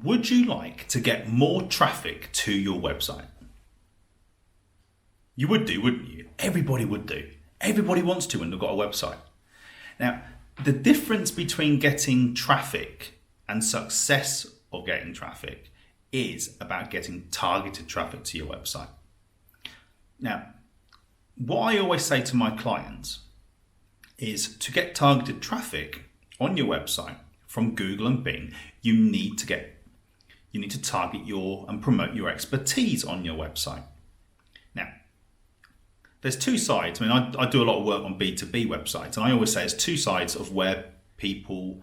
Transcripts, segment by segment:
Would you like to get more traffic to your website? You would do, wouldn't you? Everybody would do. Everybody wants to when they've got a website. Now, the difference between getting traffic and success of getting traffic is about getting targeted traffic to your website. Now, what I always say to my clients is to get targeted traffic on your website from Google and Bing, you need to target and promote your expertise on your website. Now, there's two sides. I mean, I do a lot of work on B2B websites, and I always say there's two sides of where people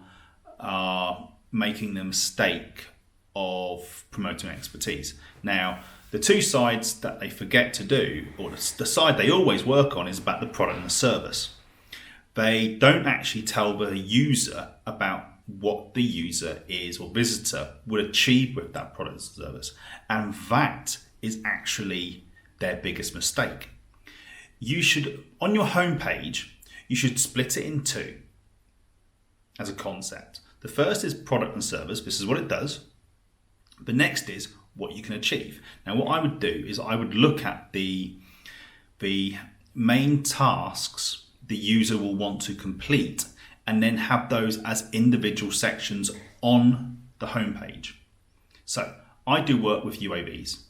are making the mistake of promoting expertise. Now, the two sides that they forget to do, or the side they always work on, is about the product and the service. They don't actually tell the user about what the user is or visitor would achieve with that product or service. And that is actually their biggest mistake. You should, on your homepage, you should split it in two as a concept. The first is product and service. This is what it does. The next is what you can achieve. Now, what I would do is I would look at the main tasks the user will want to complete and then have those as individual sections on the homepage. So I do work with UAVs,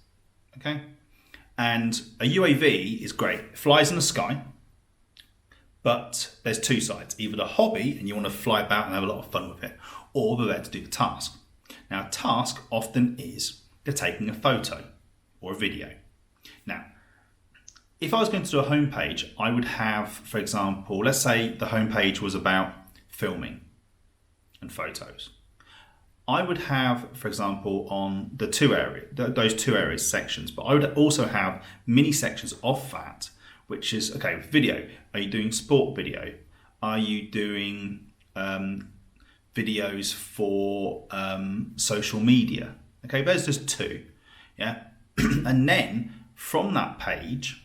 okay? And a UAV is great. It flies in the sky, but there's two sides. Either the hobby, and you want to fly about and have a lot of fun with it, or they're there to do the task. Now, a task often is they're taking a photo or a video. Now, if I was going to do a homepage, I would have, for example, let's say the homepage was about filming and photos. I would have, for example, on those two areas sections, but I would also have mini sections of that, which is, okay, video. Are you doing sport video? Are you doing videos for social media? Okay, there's just two, yeah? And then from that page,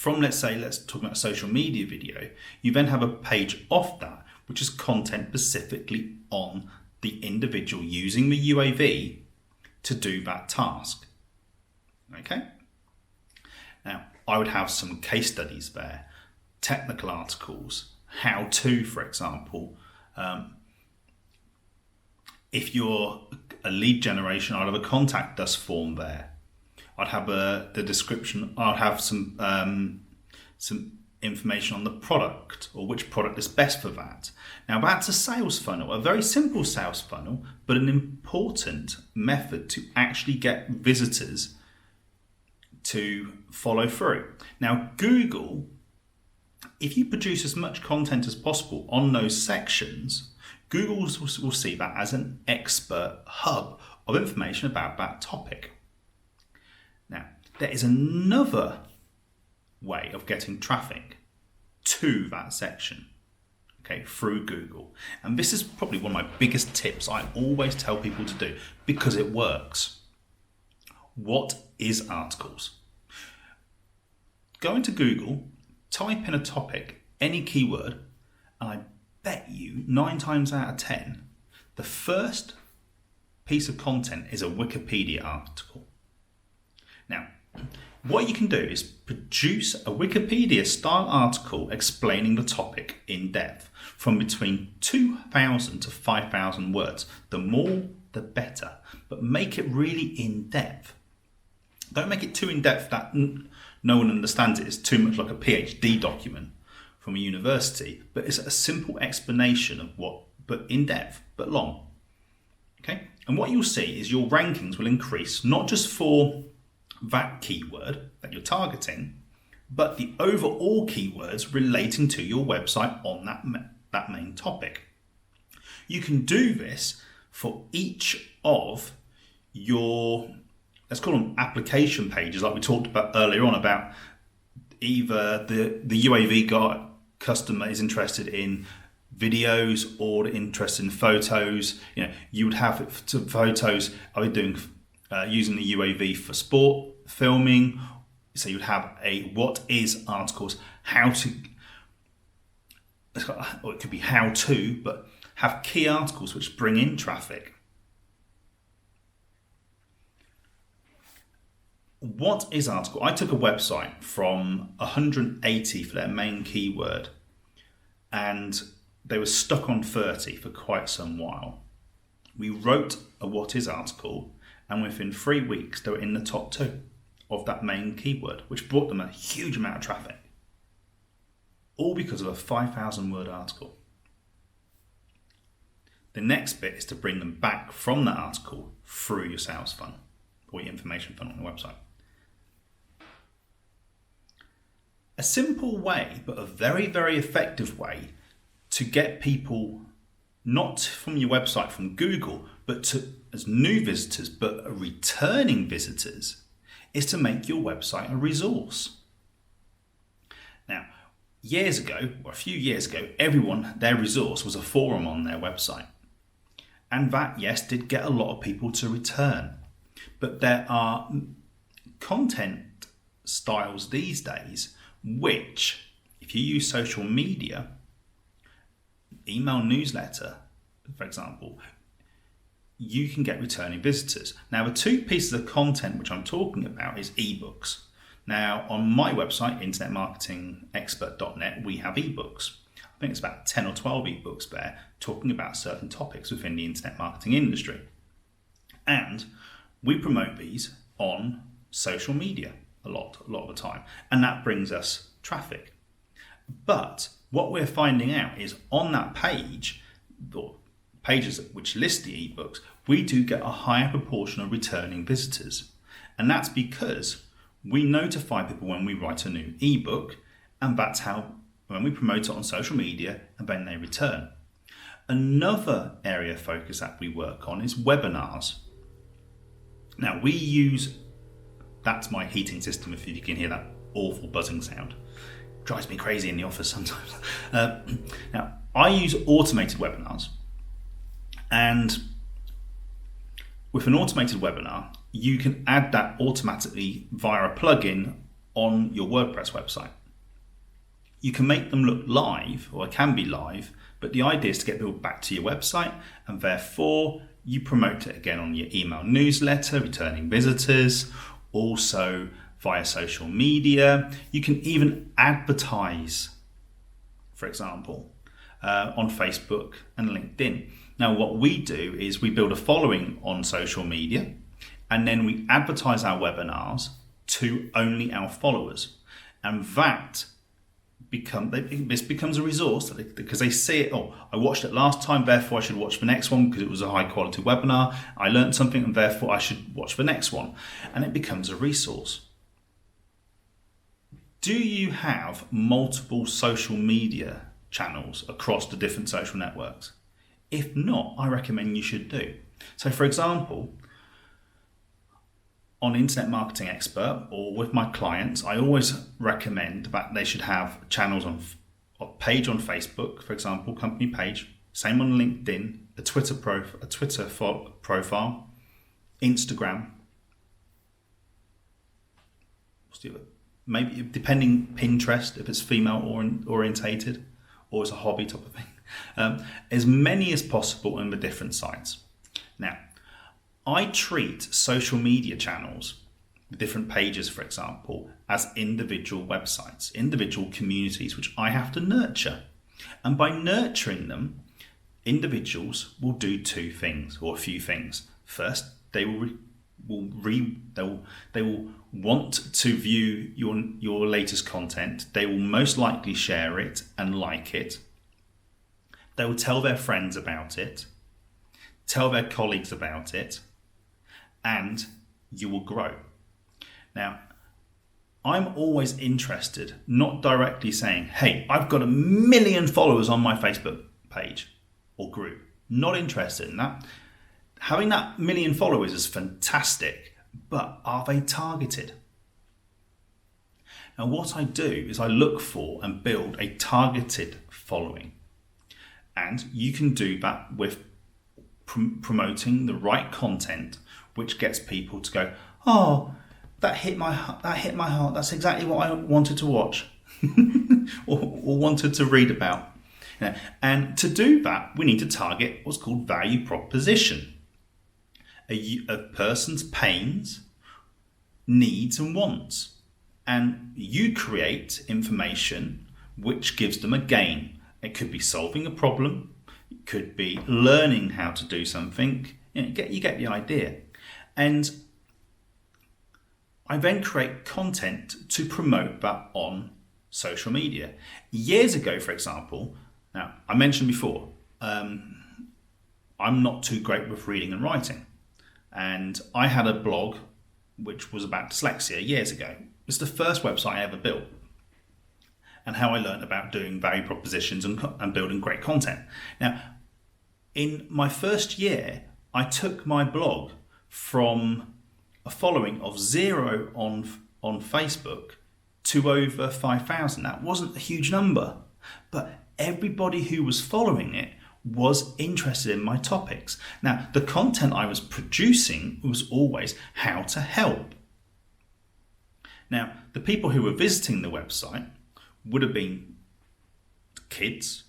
let's talk about social media video, you then have a page off that, which is content specifically on the individual using the UAV to do that task. Okay? Now, I would have some case studies there, technical articles, how to, for example. If you're a lead generation, I'd have a contact us form there. I'd have the description. I'd have some information on the product or which product is best for that. Now, that's a sales funnel, a very simple sales funnel, but an important method to actually get visitors to follow through. Now, Google, if you produce as much content as possible on those sections, Google will see that as an expert hub of information about that topic. Now, there is another way of getting traffic to that section, okay, through Google. And this is probably one of my biggest tips I always tell people to do because it works. What is articles? Go into Google, type in a topic, any keyword, and I bet you 9 times out of 10, the first piece of content is a Wikipedia article. Now, what you can do is produce a Wikipedia style article explaining the topic in depth from between 2,000 to 5,000 words. The more, the better, but make it really in depth. Don't make it too in depth that no one understands it. It's too much like a PhD document from a university, but it's a simple explanation of what, but in depth, but long. Okay? And what you'll see is your rankings will increase, not just for that keyword that you're targeting, but the overall keywords relating to your website on that main topic. You can do this for each of your, let's call them application pages, like we talked about earlier on, about either the UAV customer is interested in videos or interested in photos. You know, you would have photos. Are we doing using the UAV for sport filming? So you'd have a what is articles, how to, or it could be how to, but have key articles which bring in traffic. What is article? I took a website from 180 for their main keyword, and they were stuck on 30 for quite some while. We wrote a what is article, and within 3 weeks they were in the top 2 of that main keyword, which brought them a huge amount of traffic. All because of a 5,000 word article. The next bit is to bring them back from that article through your sales funnel or your information funnel on the website. A simple way, but a very, very effective way to get people not from your website from Google, but to as new visitors, but returning visitors, is to make your website a resource. Now, years ago, or a few years ago, their resource was a forum on their website. And that, yes, did get a lot of people to return. But there are content styles these days which, if you use social media, email newsletter, for example, you can get returning visitors. Now, the 2 pieces of content which I'm talking about is ebooks. Now, on my website, internetmarketingexpert.net, we have ebooks. I think it's about 10 or 12 ebooks there talking about certain topics within the internet marketing industry. And we promote these on social media a lot of the time. And that brings us traffic. But what we're finding out is on that page, or pages which list the ebooks, we do get a higher proportion of returning visitors. And that's because we notify people when we write a new ebook, and that's how, when we promote it on social media, and then they return. Another area of focus that we work on is webinars. Now, we use, that's my heating system, if you can hear that awful buzzing sound. Drives me crazy in the office sometimes. Now, I use automated webinars, and with an automated webinar, you can add that automatically via a plugin on your WordPress website. You can make them look live, or it can be live, but the idea is to get people back to your website, and therefore you promote it again on your email newsletter, returning visitors, also via social media. You can even advertise, for example, on Facebook and LinkedIn. Now, what we do is we build a following on social media, and then we advertise our webinars to only our followers. And this becomes a resource because they see it. Oh, I watched it last time, therefore I should watch the next one because it was a high quality webinar. I learned something, and therefore I should watch the next one. And it becomes a resource. Do you have multiple social media channels across the different social networks? If not, I recommend you should do. So, for example, on Internet Marketing Expert or with my clients, I always recommend that they should have channels on a page on Facebook, for example, company page, same on LinkedIn, a Twitter profile, Instagram. What's the other? Maybe depending, Pinterest if it's female orientated or it's a hobby type of thing. As many as possible on the different sites. Now, I treat social media channels, different pages, for example, as individual websites, individual communities, which I have to nurture. And by nurturing them, individuals will do 2 things or a few things. First, they will want to view your latest content. They will most likely share it and like it. They will tell their friends about it, tell their colleagues about it, and you will grow. Now, I'm always interested, not directly saying, hey, I've got 1 million followers on my Facebook page or group. Not interested in that. Having that 1 million followers is fantastic, but are they targeted? Now, what I do is I look for and build a targeted following. And you can do that with promoting the right content, which gets people to go, oh, that hit my heart. That's exactly what I wanted to watch or wanted to read about. And to do that, we need to target what's called value proposition. A person's pains, needs and wants. And you create information which gives them a gain. It could be solving a problem. It could be learning how to do something. You get the idea. And I then create content to promote that on social media. Years ago, for example, now I mentioned before, I'm not too great with reading and writing. And I had a blog which was about dyslexia years ago. It's the first website I ever built, and how I learned about doing value propositions and building great content. Now, in my first year, I took my blog from a following of 0 on Facebook to over 5,000. That wasn't a huge number, but everybody who was following it was interested in my topics. Now, the content I was producing was always how to help. Now, the people who were visiting the website would have been kids,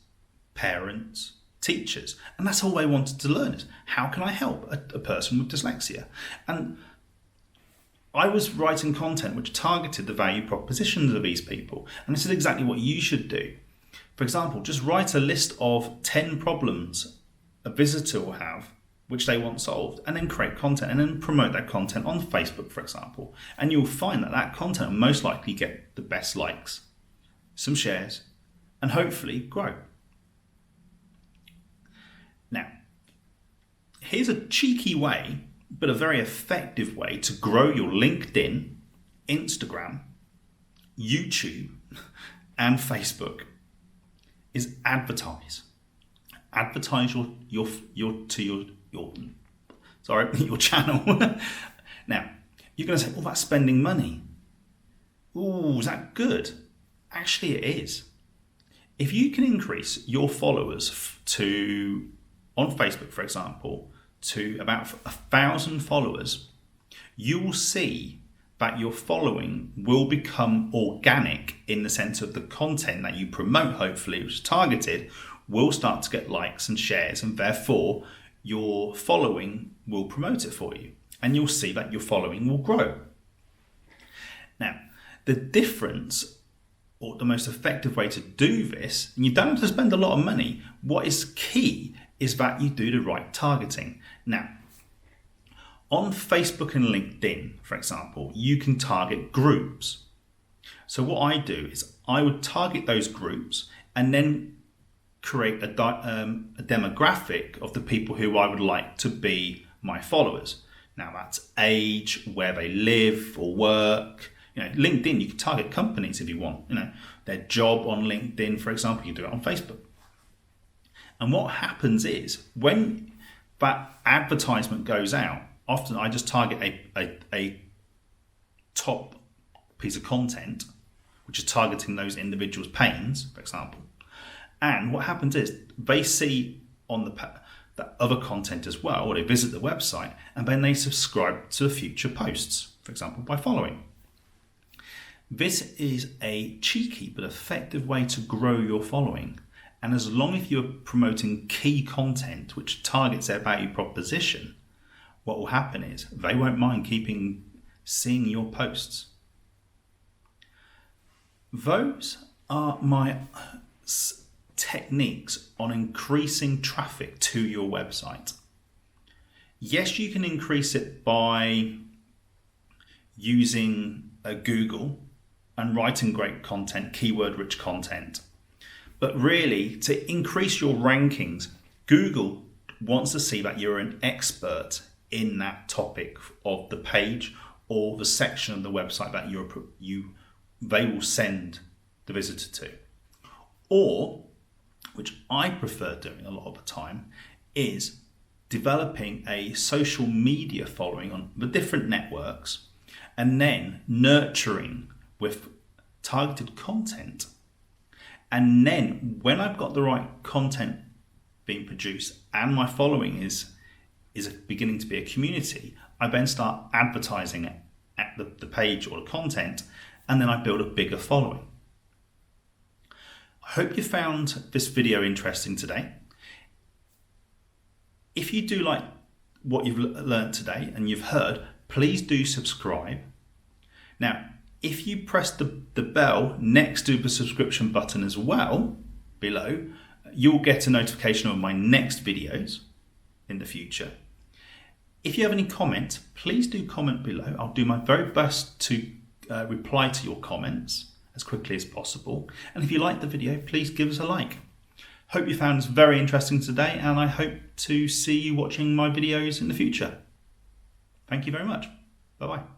parents, teachers, and that's all they wanted to learn is how can I help a person with dyslexia? And I was writing content which targeted the value propositions of these people, and this is exactly what you should do. For example, just write a list of 10 problems a visitor will have which they want solved, and then create content and then promote that content on Facebook, for example. And you'll find that that content will most likely get the best likes, some shares, and hopefully grow. Now, here's a cheeky way, but a very effective way to grow your LinkedIn, Instagram, YouTube, and Facebook is advertise. Advertise your channel. Now, you're going to say, "Oh, that's spending money." Oh, is that good? Actually, it is. If you can increase your followers on Facebook, for example, to about 1,000 followers, you will see that your following will become organic in the sense of the content that you promote, hopefully, which is targeted, will start to get likes and shares, and therefore your following will promote it for you, and you'll see that your following will grow. Now, the difference, or the most effective way to do this, and you don't have to spend a lot of money, what is key is that you do the right targeting. Now, on Facebook and LinkedIn, for example, you can target groups. So what I do is I would target those groups and then create a demographic of the people who I would like to be my followers. Now that's age, where they live or work. LinkedIn, you can target companies if you want. Their job on LinkedIn, for example, you do it on Facebook. And what happens is when that advertisement goes out, often I just target a top piece of content, which is targeting those individuals' pains, for example. And what happens is they see on the other content as well, or they visit the website, and then they subscribe to future posts, for example, by following. This is a cheeky but effective way to grow your following. And as long as you're promoting key content which targets their value proposition, what will happen is they won't mind seeing your posts. Those are my techniques on increasing traffic to your website. Yes, you can increase it by using Google and writing great content, keyword-rich content. But really, to increase your rankings, Google wants to see that you're an expert in that topic of the page or the section of the website that they will send the visitor to. Or, which I prefer doing a lot of the time, is developing a social media following on the different networks and then nurturing with targeted content. And then when I've got the right content being produced and my following is beginning to be a community, I then start advertising it at the page or the content, and then I build a bigger following. I hope you found this video interesting today. If you do like what you've learned today and you've heard, please do subscribe Now, if you press the bell next to the subscription button as well, below, you'll get a notification of my next videos in the future. If you have any comments, please do comment below. I'll do my very best to reply to your comments as quickly as possible. And if you like the video, please give us a like. Hope you found this very interesting today, and I hope to see you watching my videos in the future. Thank you very much. Bye-bye.